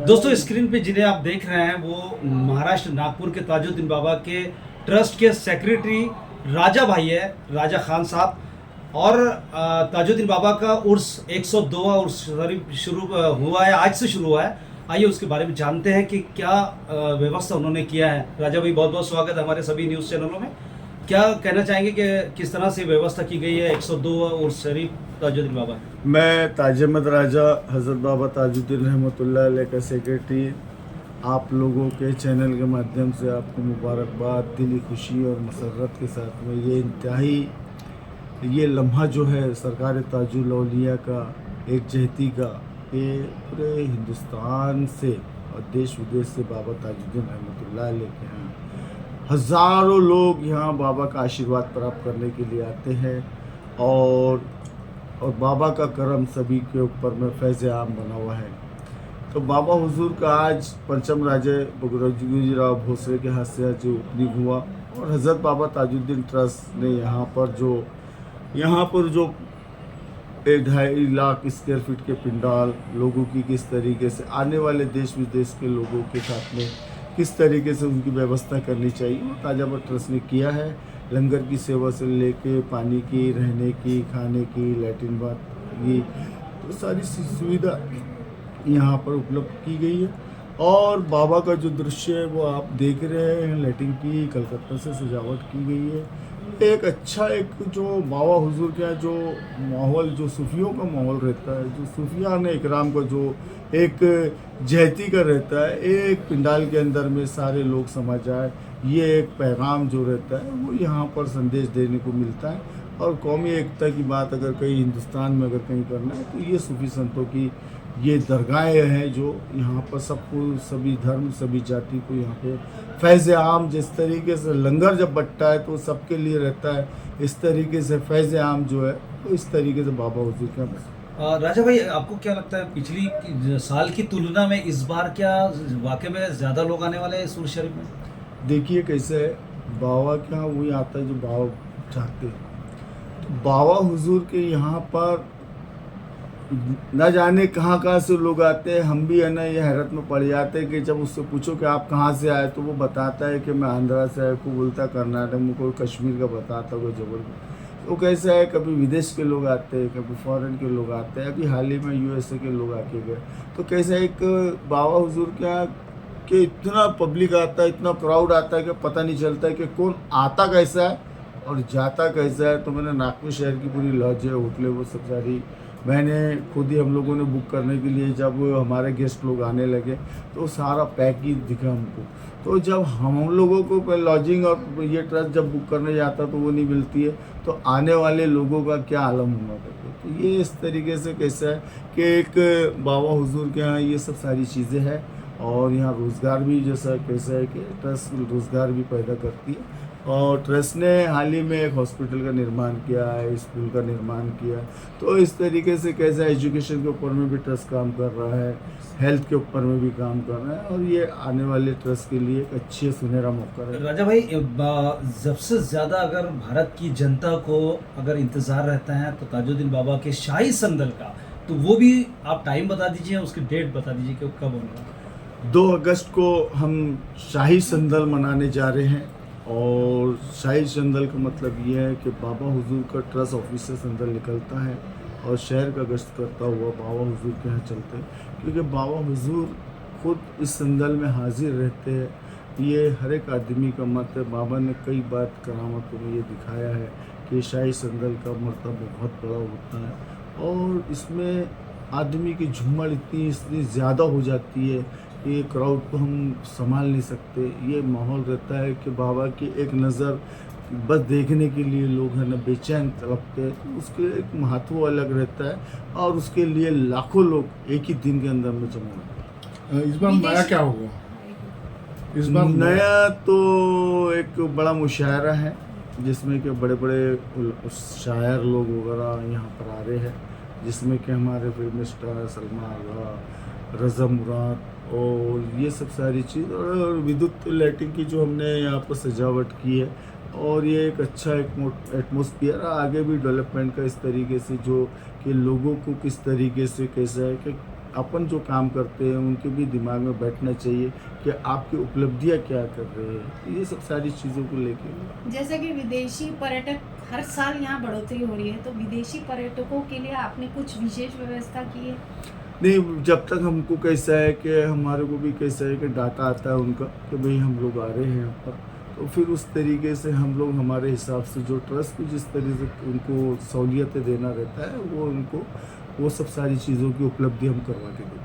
दोस्तों स्क्रीन पे जिन्हें आप देख रहे हैं वो महाराष्ट्र नागपुर के ताजुद्दीन बाबा के ट्रस्ट के सेक्रेटरी राजा भाई है, राजा खान साहब। और ताजुद्दीन बाबा का उर्स 102वां उर्स शरीफ शुरू हुआ है, आज से शुरू हुआ है। आइए उसके बारे में जानते हैं कि क्या व्यवस्था उन्होंने किया है। राजा भाई बहुत बहुत स्वागत है हमारे सभी न्यूज़ चैनलों में। क्या कहना चाहेंगे कि किस तरह से व्यवस्था की गई है 102वां उर्स शरीफ ताजुद्दीन बाबा? मैं ताजमद राजा हज़रत बाबा ताजुद्दीन रहमतुल्लाह अलैह का सेक्रेटरी आप लोगों के चैनल के माध्यम से आपको मुबारकबाद, दिली खुशी और मसरत के साथ में ये इंतहाई ये लम्हा जो है सरकार ताजुल औलिया का एक जहती का, ये पूरे हिंदुस्तान से और देश विदेश से बाबा ताजुद्दीन रहमतुल्लाह अलैह के यहाँ हज़ारों लोग यहाँ बाबा का आशीर्वाद प्राप्त करने के लिए आते हैं। और बाबा का करम सभी के ऊपर में फैज़ आम बना हुआ है। तो बाबा हुजूर का आज पंचम राजे बगुराव भोसले के हाथ से आज ओपनिंग हुआ और हज़रत बाबा ताजुद्दीन ट्रस्ट ने यहाँ पर जो 2.5 लाख स्क्वायर फीट के पिंडाल लोगों की किस तरीके से आने वाले देश विदेश के लोगों के साथ में किस तरीके से उनकी व्यवस्था करनी चाहिए वो ताजाबाद ट्रस्ट ने किया है। लंगर की सेवा से लेके पानी की, रहने की, खाने की, लैट्रिन बाथ की, तो सारी सुविधा यहाँ पर उपलब्ध की गई है। और बाबा का जो दृश्य है वो आप देख रहे हैं, लैट्रिन की कलकत्ता से सजावट की गई है। एक अच्छा एक जो बाबा हुजूर का जो माहौल, जो सूफियों का माहौल रहता है, जो सूफियान इकराम का जो एक जहती का रहता है, एक पिंडाल के अंदर में सारे लोग समा जाए, ये एक पैगाम जो रहता है वो यहाँ पर संदेश देने को मिलता है। और कौमी एकता की बात अगर कहीं हिंदुस्तान में अगर कहीं करना है तो ये सूफी संतों की ये दरगाहें हैं जो यहाँ पर सबको, सभी धर्म, सभी जाति को यहाँ पे फैज़ आम, जिस तरीके से लंगर जब बंटता है तो सबके लिए रहता है, इस तरीके से फैज़ आम जो है तो इस तरीके से बाबा हुजूर का। राजा भाई आपको क्या लगता है पिछली साल की तुलना में इस बार क्या वाकई में ज़्यादा लोग आने वाले हैं सूर शरीफ में? देखिए कैसे है, बाबा के यहाँ वही आता है जो बाबा चाहते हैं। तो बाबा हुजूर के यहाँ पर न जाने कहाँ से लोग आते हैं। हम भी है ना ये हैरत में पड़ जाते हैं कि जब उससे पूछो कि आप कहाँ से आए तो वो बताता है कि मैं आंध्रा से आया, कोई बोलता कर्नाटक में, कोई कश्मीर का बताता, कोई जबलपुर। तो कैसा है, कभी विदेश के लोग आते हैं, कभी फॉरेन के लोग आते हैं। अभी हाल ही में USA के लोग आके गए। तो कैसा एक बाबा हुजूर के यहाँ कि इतना पब्लिक आता है, इतना क्राउड आता है कि पता नहीं चलता है कि कौन आता कैसा है और जाता कैसा है। तो मैंने नागपुर शहर की पूरी लॉज है, होटलें, वो सब सारी मैंने खुद ही, हम लोगों ने बुक करने के लिए जब हमारे गेस्ट लोग आने लगे तो सारा पैक ही दिखा हमको। तो जब हम लोगों को लॉजिंग और ये ट्रस्ट जब बुक करने जाता तो वो नहीं मिलती है, तो आने वाले लोगों का क्या आलम होना करते। तो ये इस तरीके से कैसा है कि एक बाबा हुजूर के यहाँ ये सब सारी चीज़ें हैं। और यहाँ रोज़गार भी जैसा कैसा है कि ट्रस्ट रोज़गार भी पैदा करती है। और ट्रस्ट ने हाल ही में एक हॉस्पिटल का निर्माण किया है, स्कूल का निर्माण किया। तो इस तरीके से कैसा एजुकेशन के ऊपर में भी ट्रस्ट काम कर रहा है, हेल्थ के ऊपर में भी काम कर रहा है। और ये आने वाले ट्रस्ट के लिए एक अच्छी सुनहरा मौका है। राजा भाई सबसे ज़्यादा अगर भारत की जनता को अगर इंतज़ार रहता है तो ताजुद्दीन बाबा के शाही संदल का, तो वो भी आप टाइम बता दीजिए, उसकी डेट बता दीजिए कि कब होगा। 2 अगस्त को हम शाही संदल मनाने जा रहे हैं। और शाही संदल का मतलब ये है कि बाबा हुजूर का ट्रस्ट ऑफिस से संदल निकलता है और शहर का गश्त करता हुआ बाबा हुजूर के यहाँ चलते हैं, क्योंकि बाबा हुजूर खुद इस संदल में हाजिर रहते हैं। ये हर एक आदमी का मत है। बाबा ने कई बार करामातों में ये दिखाया है कि शाही संदल का मर्तबा बहुत बड़ा होता है और इसमें आदमी की झूमर इतनी ज़्यादा हो जाती है कि क्राउड को हम संभाल नहीं सकते। ये माहौल रहता है कि बाबा की एक नज़र बस देखने के लिए लोग है ना बेचैन तड़पते हैं। तो उसके एक महत्व अलग रहता है और उसके लिए लाखों लोग एक ही दिन के अंदर में जमा। इस बार नया क्या होगा? इस बार नया तो एक बड़ा मुशायरा है जिसमें कि बड़े बड़े शायर लोग वगैरह यहाँ पर आ रहे हैं, जिसमें कि हमारे फिल्म स्टार सलमान आगा, रज़ा मुराद और ये सब सारी चीज़, और विद्युत लाइटिंग की जो हमने यहाँ पर सजावट की है। और ये एक अच्छा एटमॉस्फेयर आगे भी डेवलपमेंट का इस तरीके से जो कि लोगों को किस तरीके से कैसा है कि अपन जो काम करते हैं उनके भी दिमाग में बैठना चाहिए कि आपकी उपलब्धियां क्या कर रहे हैं। तो ये सब सारी चीज़ों को लेके जैसे कि विदेशी पर्यटक हर साल यहाँ बढ़ोतरी हो रही है, तो विदेशी पर्यटकों के लिए आपने कुछ विशेष व्यवस्था की है? नहीं, जब तक हमको कैसा है कि हमारे को भी कैसा है कि डाटा आता है उनका कि भाई हम लोग आ रहे हैं यहाँ पर, तो फिर उस तरीके से हम लोग हमारे हिसाब से जो ट्रस्ट को जिस तरीके से उनको सहूलियतें देना रहता है वो उनको वो सब सारी चीज़ों की उपलब्धि हम करवा के देते हैं।